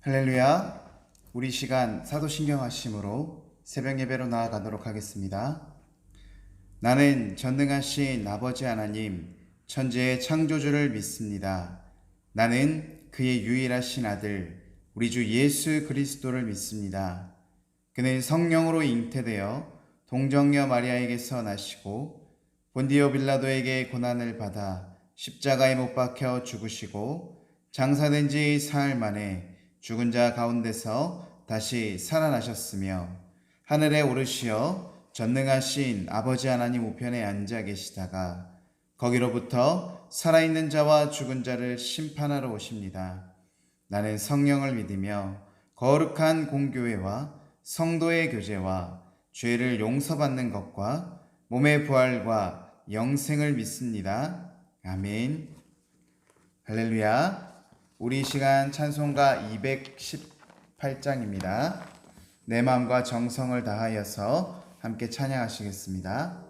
할렐루야. 우리 시간 사도신경 하심으로 새벽 예배로 나아가도록 하겠습니다. 나는 전능하신 아버지 하나님, 천지의 창조주를 믿습니다. 나는 그의 유일하신 아들, 우리 주 예수 그리스도를 믿습니다. 그는 성령으로 잉태되어 동정녀 마리아에게서 나시고 본디오 빌라도에게 고난을 받아 십자가에 못 박혀 죽으시고 장사된 지 사흘 만에 죽은 자 가운데서 다시 살아나셨으며 하늘에 오르시어 전능하신 아버지 하나님 우편에 앉아 계시다가 거기로부터 살아있는 자와 죽은 자를 심판하러 오십니다. 나는 성령을 믿으며 거룩한 공교회와 성도의 교제와 죄를 용서받는 것과 몸의 부활과 영생을 믿습니다. 아멘. 할렐루야. 우리 시간 찬송가 218장입니다. 내 마음과 정성을 다하여서 함께 찬양하시겠습니다.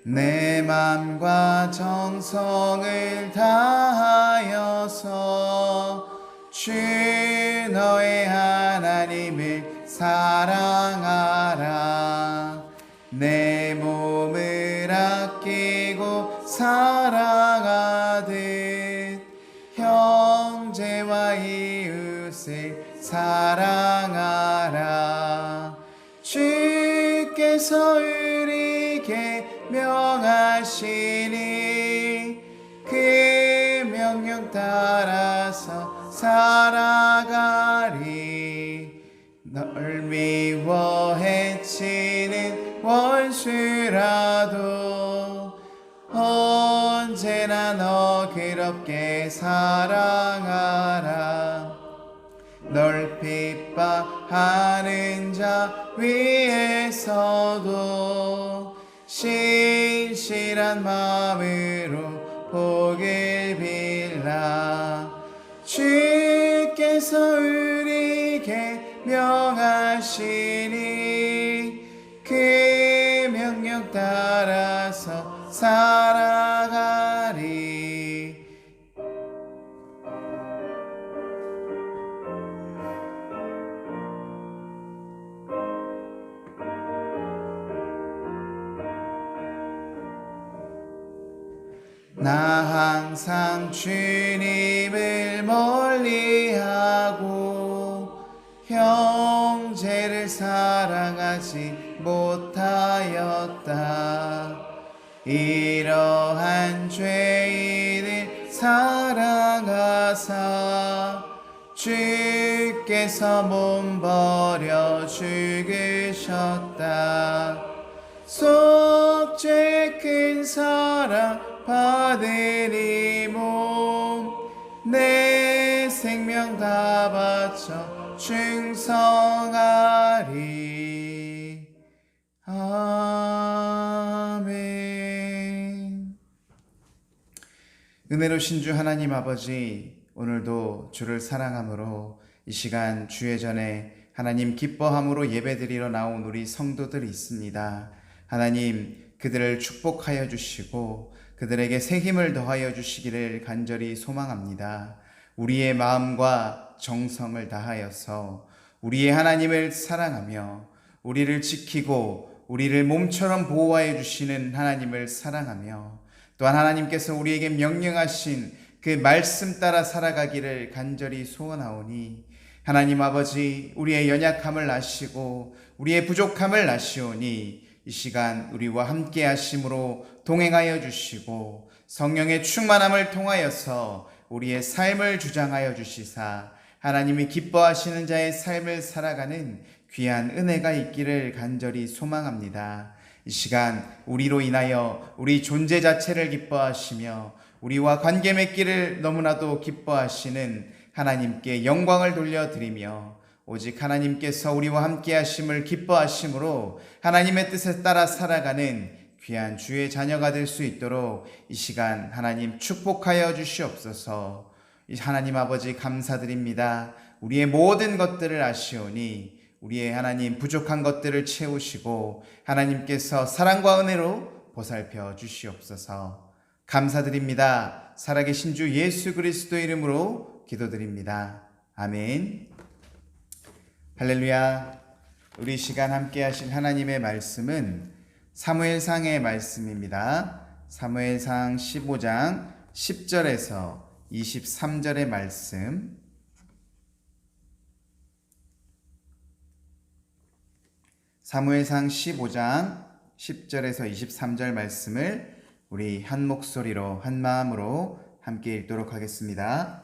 내 마음과 정성을 다하여서 주 너의 하나님을 사랑하라. 내 몸을 아끼고 사랑하듯 형제와 이웃을 사랑하라. 주께서 우리에게 명하시니 그 명령 따라서 살아가리. 널 미워 해치는 원수라도 언제나 너그럽게 사랑하라. 널 핍박하는 자 위에서도 신실한 마음으로 복을 빌라. 주께서 우리에게 명하시니 그 명령 따라서 살아가리. 나 항상 주님을 멀리하고 형제를 사랑하지 못하였다. 이러한 죄인을 사랑하사 주께서 몸 버려 죽으셨다. 속죄 큰 사랑 받으리 몸 내 생명 다 바쳐 충성하리. 아멘. 은혜로신 주 하나님 아버지, 오늘도 주를 사랑함으로 이 시간 주의 전에 하나님 기뻐함으로 예배드리러 나온 우리 성도들이 있습니다. 하나님, 그들을 축복하여 주시고 그들에게 새 힘을 더하여 주시기를 간절히 소망합니다. 우리의 마음과 정성을 다하여서 우리의 하나님을 사랑하며 우리를 지키고 우리를 몸처럼 보호하여 주시는 하나님을 사랑하며 또한 하나님께서 우리에게 명령하신 그 말씀 따라 살아가기를 간절히 소원하오니 하나님 아버지, 우리의 연약함을 아시고 우리의 부족함을 아시오니 이 시간 우리와 함께 하심으로 동행하여 주시고 성령의 충만함을 통하여서 우리의 삶을 주장하여 주시사 하나님이 기뻐하시는 자의 삶을 살아가는 귀한 은혜가 있기를 간절히 소망합니다. 이 시간 우리로 인하여 우리 존재 자체를 기뻐하시며 우리와 관계 맺기를 너무나도 기뻐하시는 하나님께 영광을 돌려드리며 오직 하나님께서 우리와 함께 하심을 기뻐하심으로 하나님의 뜻에 따라 살아가는 귀한 주의 자녀가 될 수 있도록 이 시간 하나님 축복하여 주시옵소서. 하나님 아버지 감사드립니다. 우리의 모든 것들을 아시오니 우리의 하나님 부족한 것들을 채우시고 하나님께서 사랑과 은혜로 보살펴 주시옵소서. 감사드립니다. 살아계신 주 예수 그리스도의 이름으로 기도드립니다. 아멘. 할렐루야. 우리 시간 함께 하실 하나님의 말씀은 사무엘상의 말씀입니다. 사무엘상 15장 10절에서 23절의 말씀. 사무엘상 15장 10절에서 23절 말씀을 우리 한 목소리로 한 마음으로 함께 읽도록 하겠습니다.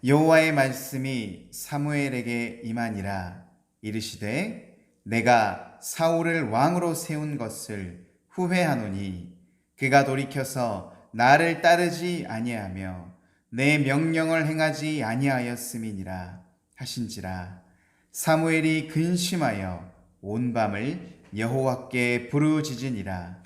여호와의 말씀이 사무엘에게 임하니라. 이르시되 내가 사울을 왕으로 세운 것을 후회하노니 그가 돌이켜서 나를 따르지 아니하며 내 명령을 행하지 아니하였음이니라 하신지라. 사무엘이 근심하여 온 밤을 여호와께 부르짖으니라.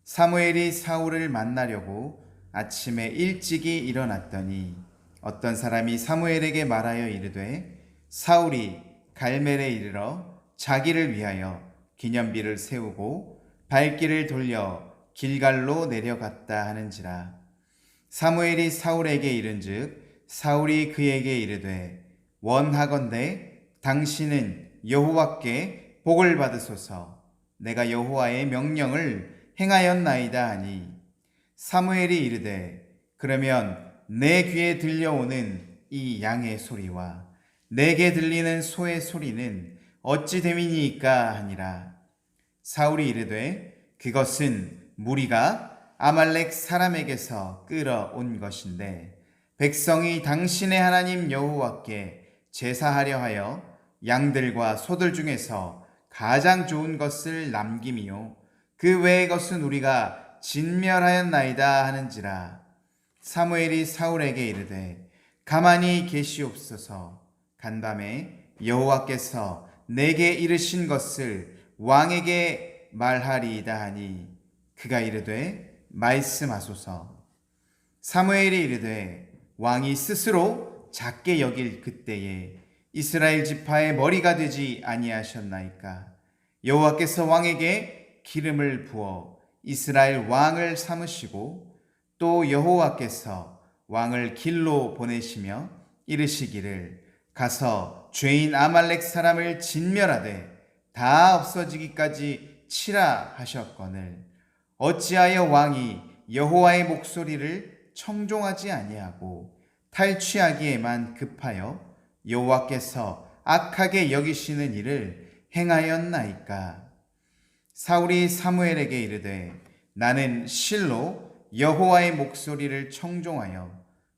사무엘이 사울을 만나려고 아침에 일찍이 일어났더니 어떤 사람이 사무엘에게 말하여 이르되 사울이 갈멜에 이르러 자기를 위하여 기념비를 세우고 발길을 돌려 길갈로 내려갔다 하는지라. 사무엘이 사울에게 이른즉 사울이 그에게 이르되 원하건대 당신은 여호와께 복을 받으소서. 내가 여호와의 명령을 행하였나이다 하니 사무엘이 이르되 그러면 내 귀에 들려오는 이 양의 소리와 내게 들리는 소의 소리는 어찌 됨이니까 하니라. 사울이 이르되 그것은 무리가 아말렉 사람에게서 끌어온 것인데 백성이 당신의 하나님 여호와께 제사하려 하여 양들과 소들 중에서 가장 좋은 것을 남김이요 그 외의 것은 우리가 진멸하였나이다 하는지라. 사무엘이 사울에게 이르되 가만히 계시옵소서. 간밤에 여호와께서 내게 이르신 것을 왕에게 말하리이다 하니 그가 이르되 말씀하소서. 사무엘이 이르되 왕이 스스로 작게 여길 그때에 이스라엘 지파의 머리가 되지 아니하셨나이까. 여호와께서 왕에게 기름을 부어 이스라엘 왕을 삼으시고 또 여호와께서 왕을 길로 보내시며 이르시기를 가서 죄인 아말렉 사람을 진멸하되 다 없어지기까지 치라 하셨거늘 어찌하여 왕이 여호와의 목소리를 청종하지 아니하고 탈취하기에만 급하여 여호와께서 악하게 여기시는 일을 행하였나이까. 사울이 사무엘에게 이르되 나는 실로 여호와의 목소리를 청종하여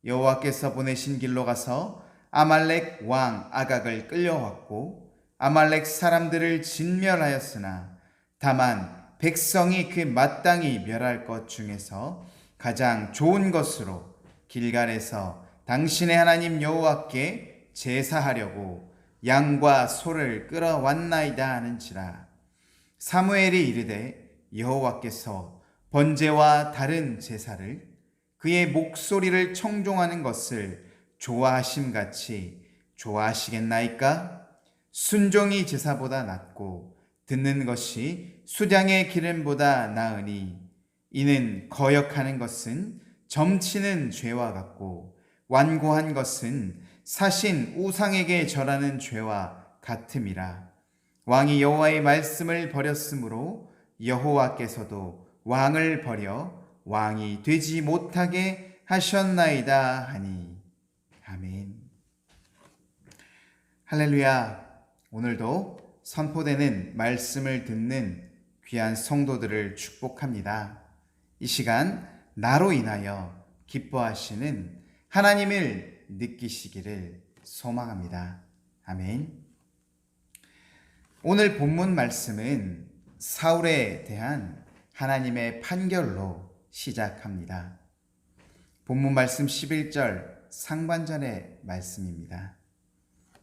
여호와께서 보내신 길로 가서 아말렉 왕 아각을 끌려왔고 아말렉 사람들을 진멸하였으나 다만 백성이 그 마땅히 멸할 것 중에서 가장 좋은 것으로 길갈에서 당신의 하나님 여호와께 제사하려고 양과 소를 끌어왔나이다 하는지라. 사무엘이 이르되 여호와께서 번제와 다른 제사를 그의 목소리를 청종하는 것을 좋아하심같이 좋아하시겠나이까? 순종이 제사보다 낫고 듣는 것이 수량의 기름보다 나으니 이는 거역하는 것은 점치는 죄와 같고 완고한 것은 사신 우상에게 절하는 죄와 같음이라. 왕이 여호와의 말씀을 버렸으므로 여호와께서도 왕을 버려 왕이 되지 못하게 하셨나이다 하니. 아멘. 할렐루야. 오늘도 선포되는 말씀을 듣는 귀한 성도들을 축복합니다. 이 시간 나로 인하여 기뻐하시는 하나님을 느끼시기를 소망합니다. 아멘. 오늘 본문 말씀은 사울에 대한 하나님의 판결로 시작합니다. 본문 말씀 11절 상반절의 말씀입니다.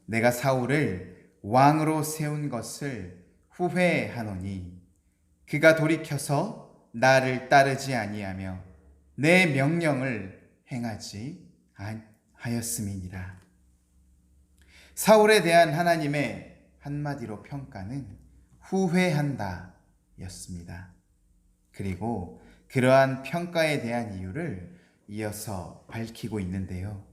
내가 사울을 왕으로 세운 것을 후회하노니 그가 돌이켜서 나를 따르지 아니하며 내 명령을 행하지 하였음이니라. 사울에 대한 하나님의 한마디로 평가는 후회한다 였습니다. 그리고 그러한 평가에 대한 이유를 이어서 밝히고 있는데요.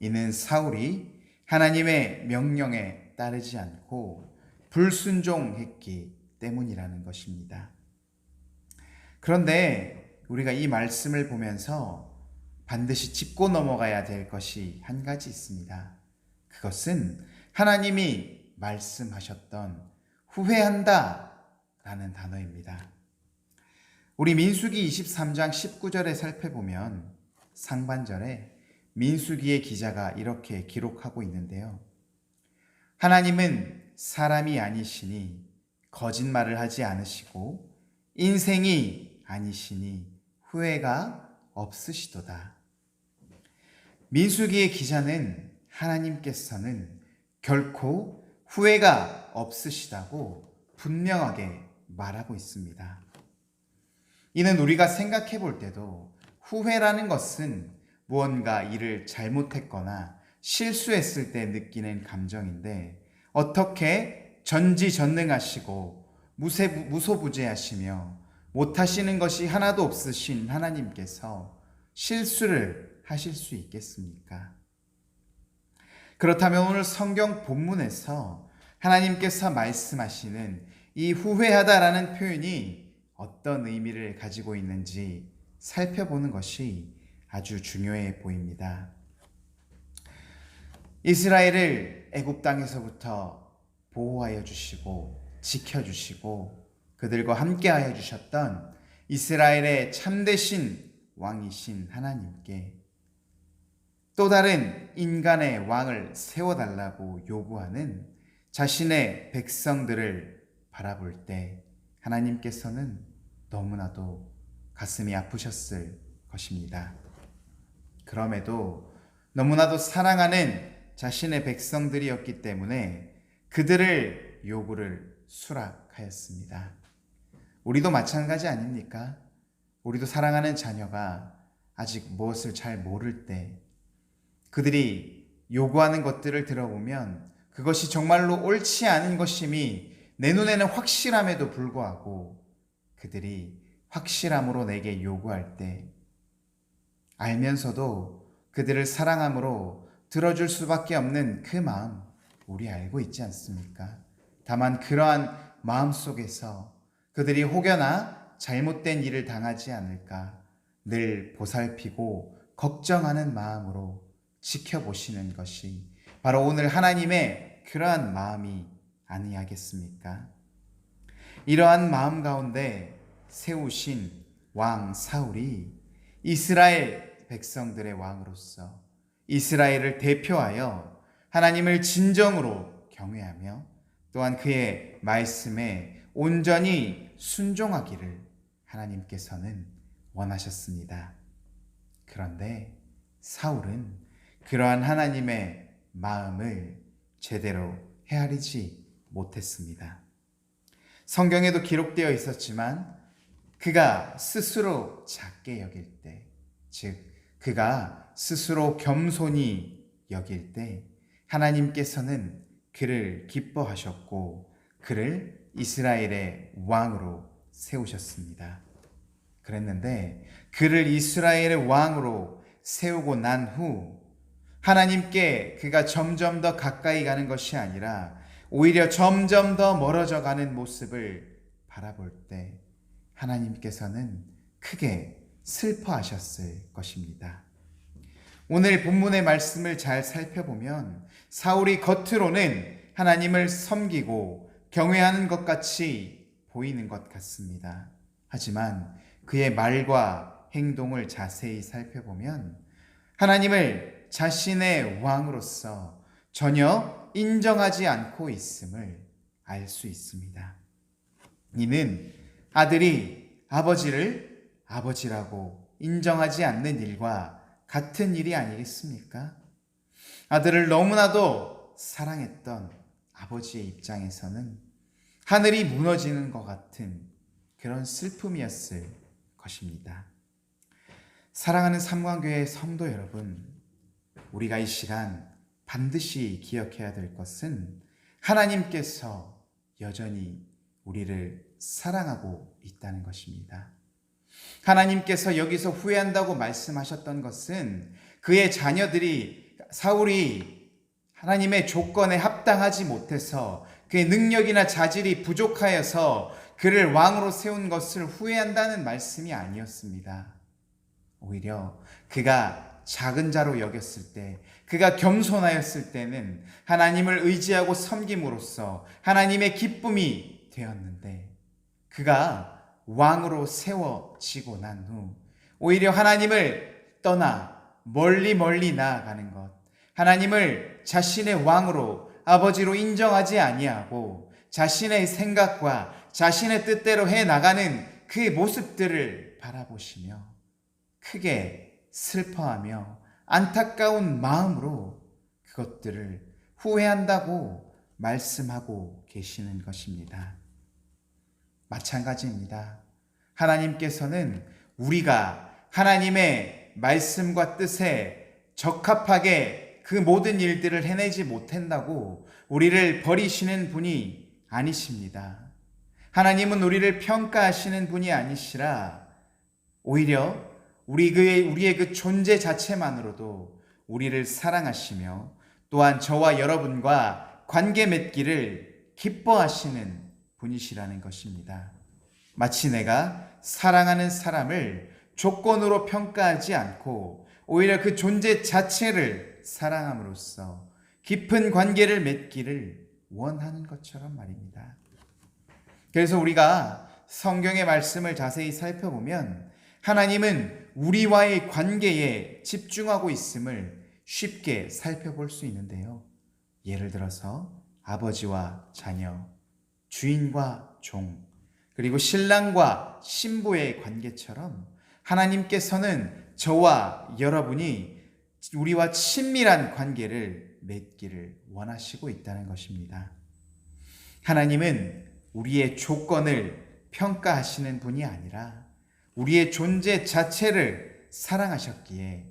이는 사울이 하나님의 명령에 따르지 않고 불순종했기 때문이라는 것입니다. 그런데 우리가 이 말씀을 보면서 반드시 짚고 넘어가야 될 것이 한 가지 있습니다. 그것은 하나님이 말씀하셨던 후회한다 라는 단어입니다. 우리 민수기 23장 19절에 살펴보면 상반절에 민수기의 기자가 이렇게 기록하고 있는데요. 하나님은 사람이 아니시니 거짓말을 하지 않으시고 인생이 아니시니 후회가 없으시도다. 민수기의 기자는 하나님께서는 결코 후회가 없으시다고 분명하게 말하고 있습니다. 이는 우리가 생각해 볼 때도 후회라는 것은 무언가 일을 잘못했거나 실수했을 때 느끼는 감정인데 어떻게 전지전능하시고 무소부재하시며 못하시는 것이 하나도 없으신 하나님께서 실수를 하실 수 있겠습니까? 그렇다면 오늘 성경 본문에서 하나님께서 말씀하시는 이 후회하다라는 표현이 어떤 의미를 가지고 있는지 살펴보는 것이 아주 중요해 보입니다. 이스라엘을 애굽 땅에서부터 보호하여 주시고 지켜주시고 그들과 함께하여 주셨던 이스라엘의 참되신 왕이신 하나님께 또 다른 인간의 왕을 세워달라고 요구하는 자신의 백성들을 바라볼 때 하나님께서는 너무나도 가슴이 아프셨을 것입니다. 그럼에도 너무나도 사랑하는 자신의 백성들이었기 때문에 그들을 요구를 수락하였습니다. 우리도 마찬가지 아닙니까? 우리도 사랑하는 자녀가 아직 무엇을 잘 모를 때 그들이 요구하는 것들을 들어보면 그것이 정말로 옳지 않은 것임이 내 눈에는 확실함에도 불구하고 그들이 확실함으로 내게 요구할 때 알면서도 그들을 사랑함으로 들어줄 수밖에 없는 그 마음 우리 알고 있지 않습니까? 다만 그러한 마음 속에서 그들이 혹여나 잘못된 일을 당하지 않을까 늘 보살피고 걱정하는 마음으로 지켜보시는 것이 바로 오늘 하나님의 그러한 마음이 아니하겠습니까? 이러한 마음 가운데 세우신 왕 사울이 이스라엘 백성들의 왕으로서 이스라엘을 대표하여 하나님을 진정으로 경외하며 또한 그의 말씀에 온전히 순종하기를 하나님께서는 원하셨습니다. 그런데 사울은 그러한 하나님의 마음을 제대로 헤아리지 못했습니다. 성경에도 기록되어 있었지만 그가 스스로 작게 여길 때, 즉 그가 스스로 겸손히 여길 때 하나님께서는 그를 기뻐하셨고 그를 이스라엘의 왕으로 세우셨습니다. 그랬는데 그를 이스라엘의 왕으로 세우고 난 후 하나님께 그가 점점 더 가까이 가는 것이 아니라 오히려 점점 더 멀어져 가는 모습을 바라볼 때 하나님께서는 크게 슬퍼하셨을 것입니다. 오늘 본문의 말씀을 잘 살펴보면 사울이 겉으로는 하나님을 섬기고 경외하는 것 같이 보이는 것 같습니다. 하지만 그의 말과 행동을 자세히 살펴보면 하나님을 자신의 왕으로서 전혀 인정하지 않고 있음을 알 수 있습니다. 이는 아들이 아버지를 아버지라고 인정하지 않는 일과 같은 일이 아니겠습니까? 아들을 너무나도 사랑했던 아버지의 입장에서는 하늘이 무너지는 것 같은 그런 슬픔이었을 것입니다. 사랑하는 삼관교회 성도 여러분, 우리가 이 시간 반드시 기억해야 될 것은 하나님께서 여전히 우리를 사랑하고 있다는 것입니다. 하나님께서 여기서 후회한다고 말씀하셨던 것은 그의 자녀들이 사울이 하나님의 조건에 합당하지 못해서 그의 능력이나 자질이 부족하여서 그를 왕으로 세운 것을 후회한다는 말씀이 아니었습니다. 오히려 그가 작은 자로 여겼을 때, 그가 겸손하였을 때는 하나님을 의지하고 섬김으로써 하나님의 기쁨이 되었는데, 그가 왕으로 세워지고 난 후 오히려 하나님을 떠나 멀리 나아가는 것, 하나님을 자신의 왕으로 아버지로 인정하지 아니하고 자신의 생각과 자신의 뜻대로 해나가는 그 모습들을 바라보시며 크게 슬퍼하며 안타까운 마음으로 그것들을 후회한다고 말씀하고 계시는 것입니다. 마찬가지입니다. 하나님께서는 우리가 하나님의 말씀과 뜻에 적합하게 그 모든 일들을 해내지 못한다고 우리를 버리시는 분이 아니십니다. 하나님은 우리를 평가하시는 분이 아니시라 오히려 우리의 그 존재 자체만으로도 우리를 사랑하시며 또한 저와 여러분과 관계 맺기를 기뻐하시는 분이시라는 것입니다. 마치 내가 사랑하는 사람을 조건으로 평가하지 않고 오히려 그 존재 자체를 사랑함으로써 깊은 관계를 맺기를 원하는 것처럼 말입니다. 그래서 우리가 성경의 말씀을 자세히 살펴보면 하나님은 우리와의 관계에 집중하고 있음을 쉽게 살펴볼 수 있는데요. 예를 들어서 아버지와 자녀, 주인과 종, 그리고 신랑과 신부의 관계처럼 하나님께서는 저와 여러분이 우리와 친밀한 관계를 맺기를 원하시고 있다는 것입니다. 하나님은 우리의 조건을 평가하시는 분이 아니라 우리의 존재 자체를 사랑하셨기에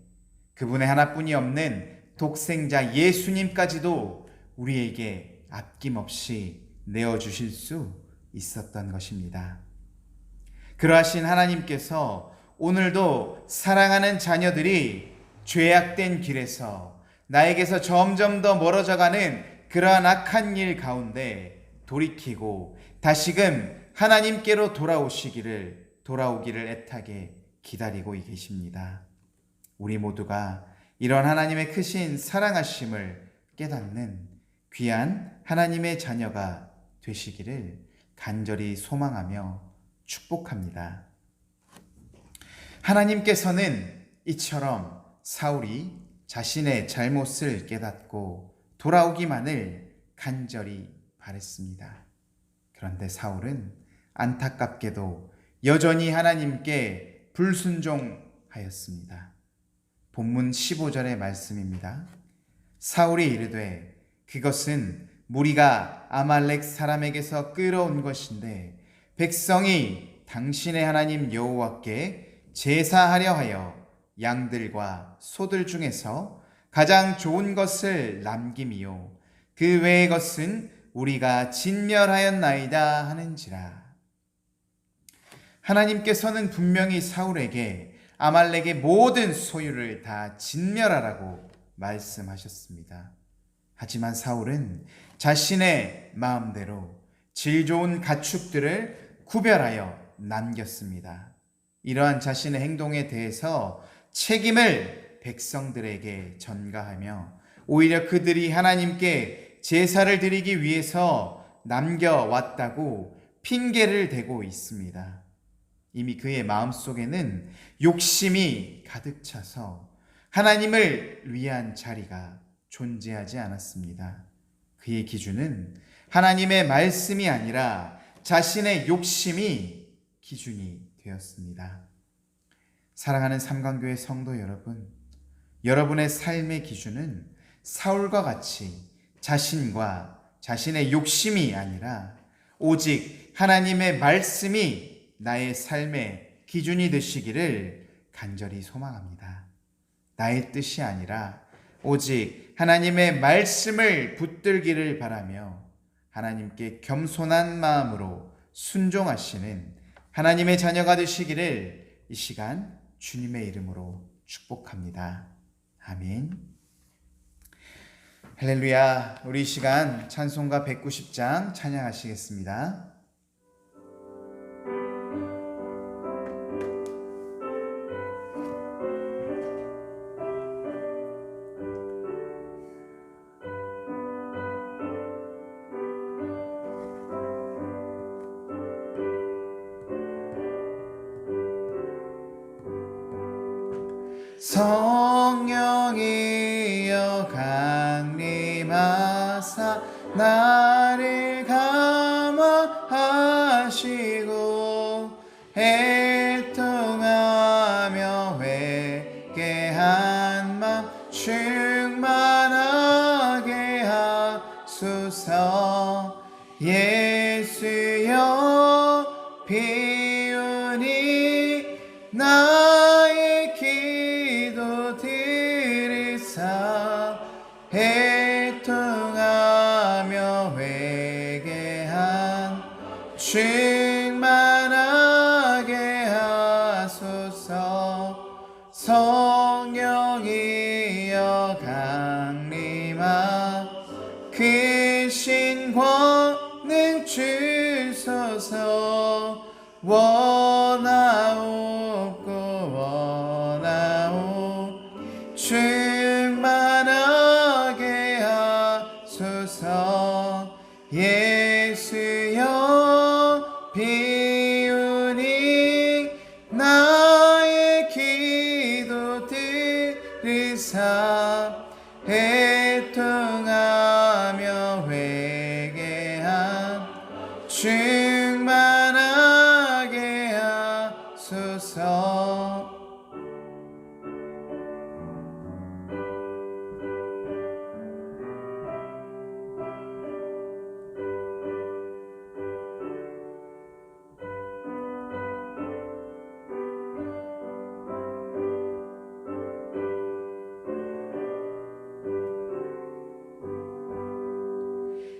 그분의 하나뿐이 없는 독생자 예수님까지도 우리에게 아낌없이 내어주실 수 있었던 것입니다. 그러하신 하나님께서 오늘도 사랑하는 자녀들이 죄악된 길에서 나에게서 점점 더 멀어져가는 그러한 악한 일 가운데 돌이키고 다시금 하나님께로 돌아오기를 애타게 기다리고 계십니다. 우리 모두가 이런 하나님의 크신 사랑하심을 깨닫는 귀한 하나님의 자녀가 되시기를 간절히 소망하며 축복합니다. 하나님께서는 이처럼 사울이 자신의 잘못을 깨닫고 돌아오기만을 간절히 바랬습니다. 그런데 사울은 안타깝게도 여전히 하나님께 불순종하였습니다. 본문 15절의 말씀입니다. 사울이 이르되 그것은 무리가 아말렉 사람에게서 끌어온 것인데 백성이 당신의 하나님 여호와께 제사하려 하여 양들과 소들 중에서 가장 좋은 것을 남김이요 그 외의 것은 우리가 진멸하였나이다 하는지라. 하나님께서는 분명히 사울에게 아말렉의 모든 소유를 다 진멸하라고 말씀하셨습니다. 하지만 사울은 자신의 마음대로 질 좋은 가축들을 구별하여 남겼습니다. 이러한 자신의 행동에 대해서 책임을 백성들에게 전가하며 오히려 그들이 하나님께 제사를 드리기 위해서 남겨왔다고 핑계를 대고 있습니다. 이미 그의 마음속에는 욕심이 가득 차서 하나님을 위한 자리가 존재하지 않았습니다. 그의 기준은 하나님의 말씀이 아니라 자신의 욕심이 기준이 되었습니다. 사랑하는 삼강교회 성도 여러분, 여러분의 삶의 기준은 사울과 같이 자신과 자신의 욕심이 아니라 오직 하나님의 말씀이 나의 삶의 기준이 되시기를 간절히 소망합니다. 나의 뜻이 아니라 오직 하나님의 말씀을 붙들기를 바라며 하나님께 겸손한 마음으로 순종하시는 하나님의 자녀가 되시기를 이 시간 주님의 이름으로 축복합니다. 아멘. 할렐루야. 우리 이 시간 찬송가 190장 찬양하시겠습니다. 성령이여 강림하사 나를 감화하시고 애통하며 회개한 맘 충만하게 하소서. 예수여 비우니 나의 기도 들으사 애통하며 회개한 충만하게 하소서. 성령이여 강림하 크신 권능 주소서. 원하옵고 원하옵 충만하게 하소서. 예수여 비우니 나의 기도 들으사 애통하며 회개한 충만하게 하소서.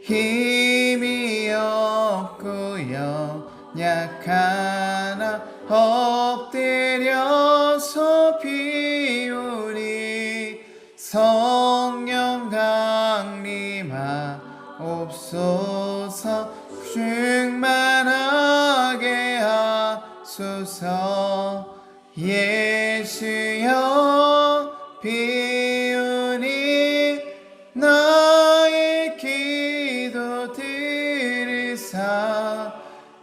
힘이 없고 연약하나 엎드려서 비우니 성령 강림하옵소서. 충만하게 하소서. 예수여 비우니 나의 기도 들으사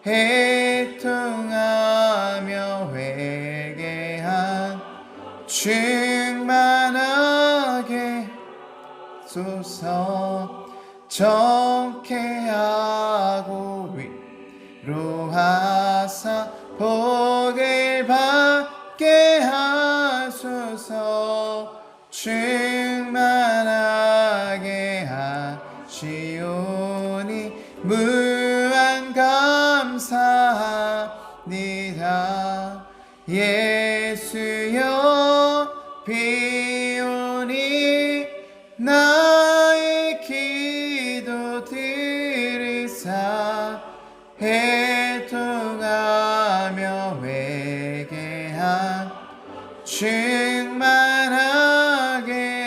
애통하며 회개한 충만하게 하소서. 정케하고 위로하사 복을 받게 하소서. 충만하게 하시오니 무한 감사합니다. 예수여 비우니 나의 기도 들으사 애통하며 회개한 충만하게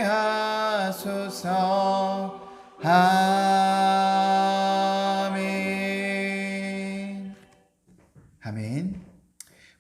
하소서. 아멘. 아멘.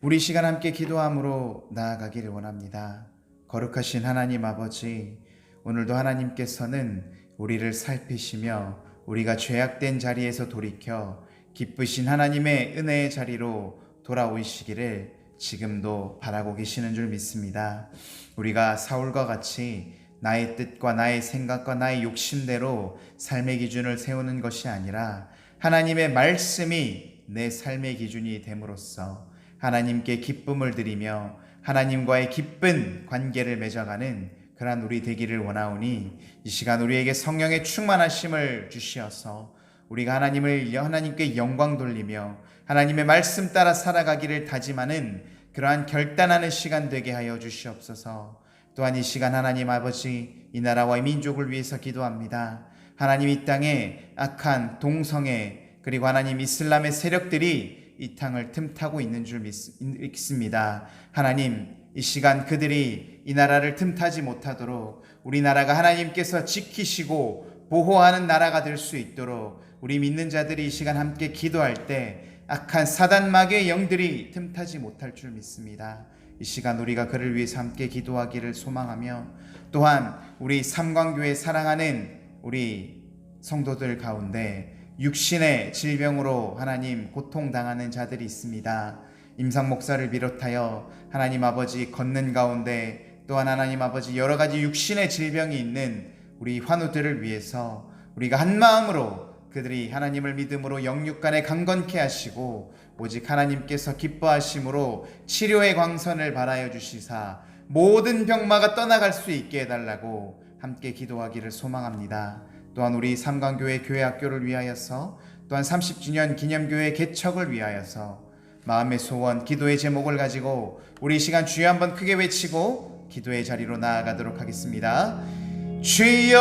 우리 시간 함께 기도함으로 나아가기를 원합니다. 거룩하신 하나님 아버지, 오늘도 하나님께서는 우리를 살피시며 우리가 죄악된 자리에서 돌이켜 기쁘신 하나님의 은혜의 자리로 돌아오시기를 지금도 바라고 계시는 줄 믿습니다. 우리가 사울과 같이 나의 뜻과 나의 생각과 나의 욕심대로 삶의 기준을 세우는 것이 아니라 하나님의 말씀이 내 삶의 기준이 됨으로써 하나님께 기쁨을 드리며 하나님과의 기쁜 관계를 맺어가는 그러한 우리 되기를 원하오니 이 시간 우리에게 성령의 충만하심을 주시어서 우리가 하나님께 영광 돌리며 하나님의 말씀 따라 살아가기를 다짐하는 그러한 결단하는 시간 되게 하여 주시옵소서. 또한 이 시간 하나님 아버지 이 나라와 이 민족을 위해서 기도합니다. 하나님, 이 땅에 악한 동성애 그리고 하나님 이슬람의 세력들이 이 땅을 틈타고 있는 줄 믿습니다. 하나님, 이 시간 그들이 이 나라를 틈타지 못하도록 우리나라가 하나님께서 지키시고 보호하는 나라가 될 수 있도록 우리 믿는 자들이 이 시간 함께 기도할 때 악한 사단 마귀의 영들이 틈타지 못할 줄 믿습니다. 이 시간 우리가 그를 위해서 함께 기도하기를 소망하며, 또한 우리 삼광교회 사랑하는 우리 성도들 가운데 육신의 질병으로 하나님 고통당하는 자들이 있습니다. 임상 목사를 비롯하여 하나님 아버지 걷는 가운데, 또한 하나님 아버지 여러 가지 육신의 질병이 있는 우리 환우들을 위해서 우리가 한 마음으로 그들이 하나님을 믿음으로 영육간에 강건케 하시고 오직 하나님께서 기뻐하심으로 치료의 광선을 발하여 주시사 모든 병마가 떠나갈 수 있게 해달라고 함께 기도하기를 소망합니다. 또한 우리 삼광교회 교회학교를 위하여서, 또한 30주년 기념교회 개척을 위하여서 마음의 소원, 기도의 제목을 가지고 우리 이 시간 주여 한번 크게 외치고 기도의 자리로 나아가도록 하겠습니다. 주여